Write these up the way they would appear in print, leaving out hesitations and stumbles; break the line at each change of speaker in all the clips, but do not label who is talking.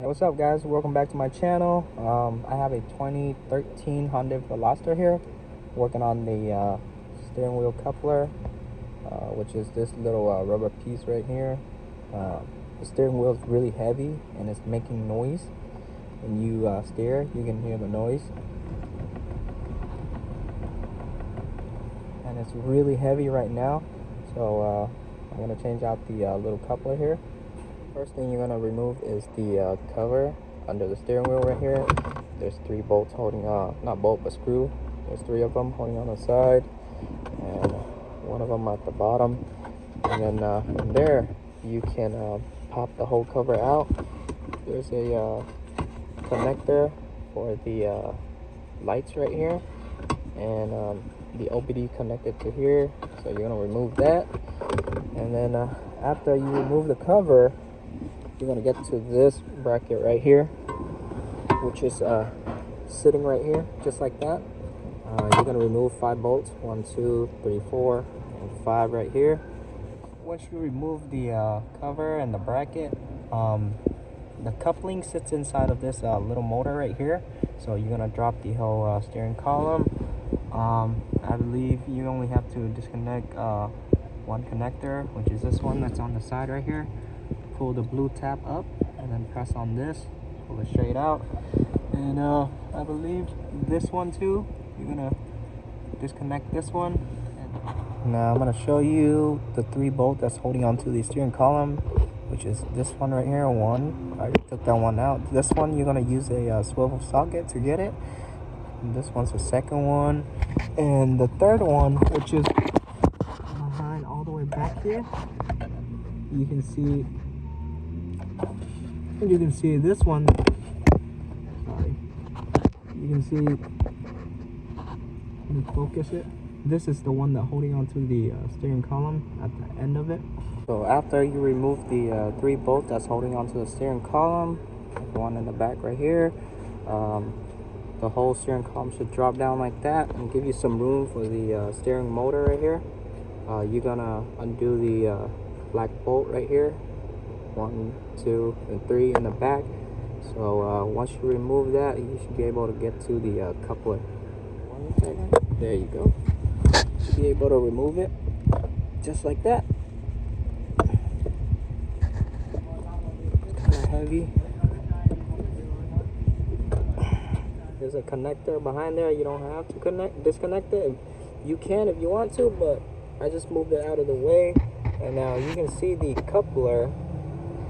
Hey, what's up guys, welcome back to my channel. I have a 2013 Hyundai Veloster here, working on the steering wheel coupler, which is this little rubber piece right here. The steering wheel is really heavy and it's making noise. When you steer, you can hear the noise, and it's really heavy right now. So I'm going to change out the little coupler here. First thing you're going to remove is the cover under the steering wheel right here. There's 3 bolts holding not bolt but screw. There's 3 of them holding on the side and 1 of them at the bottom. And then from there you can pop the whole cover out. There's a connector for the lights right here, and the OBD connected to here. So you're going to remove that, and then after you remove the cover, you're going to get to this bracket right here, which is sitting right here just like that. You're going to remove 5 bolts, 1, 2, 3, 4 and 5 right here. Once you remove the cover and the bracket, the coupling sits inside of this little motor right here. So you're going to drop the whole steering column. I believe you only have to disconnect one connector, which is this one that's on the side right here. Pull the blue tab up and then press on this, pull it straight out. And I believe this one too, you're gonna disconnect this one. Now I'm gonna show you the 3 bolt that's holding onto the steering column, which is this one right here. I took that one out. This one you're gonna use a swivel socket to get it. And this one's the second one, and the third one, which is behind all the way back here. You can see this one. Sorry, you can see. Let me focus it. This is the one that's holding onto the steering column at the end of it. So after you remove the 3 bolts that's holding onto the steering column, the one in the back right here, the whole steering column should drop down like that and give you some room for the steering motor right here. You're gonna undo the black bolt right here, 1, 2 and 3 in the back. So once you remove that, you should be able to get to the coupler. 1 second. There you go. You should be able to remove it just like that. It's kind of heavy. There's a connector behind there. You don't have to disconnect it. You can if you want to, but I just moved it out of the way. And now you can see the coupler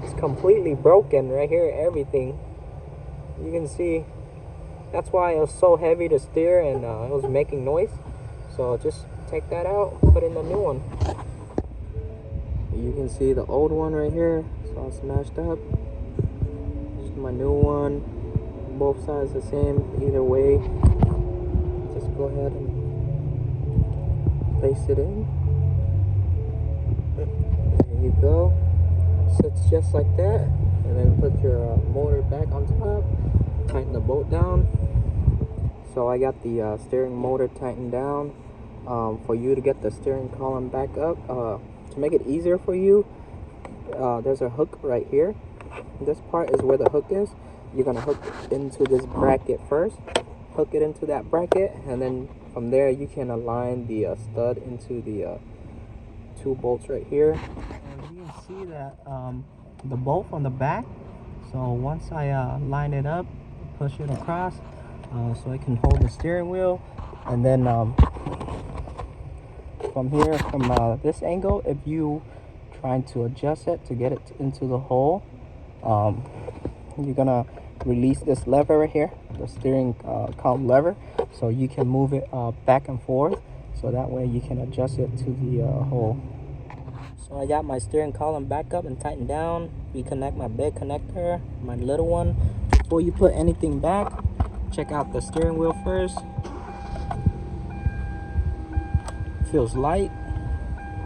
is completely broken right here. Everything you can see. That's why it was so heavy to steer, and it was making noise. So just take that out, put in the new one. You can see the old one right here. It's all smashed up. This is my new one. Both sides the same. Either way, just go ahead and place it in. There you go. Sits just like that, and then put your motor back on top. Tighten the bolt down. So I got the steering motor tightened down. For you to get the steering column back up, to make it easier for you, there's a hook right here. This part is where the hook is. You're gonna hook into this bracket first. Hook it into that bracket, and then from there you can align the stud into the 2 bolts right here. And you can see that the bolt from the back. So once I line it up, push it across, so I can hold the steering wheel, and then from here, from this angle, if you trying to adjust it to get it into the hole, you're gonna release this lever right here, the steering column lever, so you can move it back and forth, so that way you can adjust it to the hole. So I got my steering column back up and tightened down. Reconnect my big connector, my little one. Before you put anything back, check out the steering wheel first. Feels light,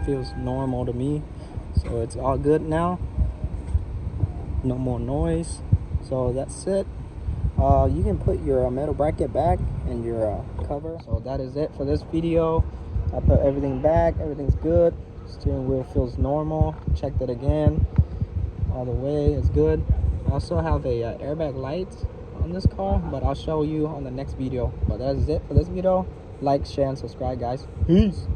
feels normal to me, so it's all good now. No more noise. So that's it. You can put your metal bracket back and your cover. So that is it for this video. I put everything back, everything's good. Steering wheel feels normal. Checked it again. All the way, it's good. I also have a airbag light on this car, but I'll show you on the next video. But that is it for this video. Like, share, and subscribe, guys. Peace.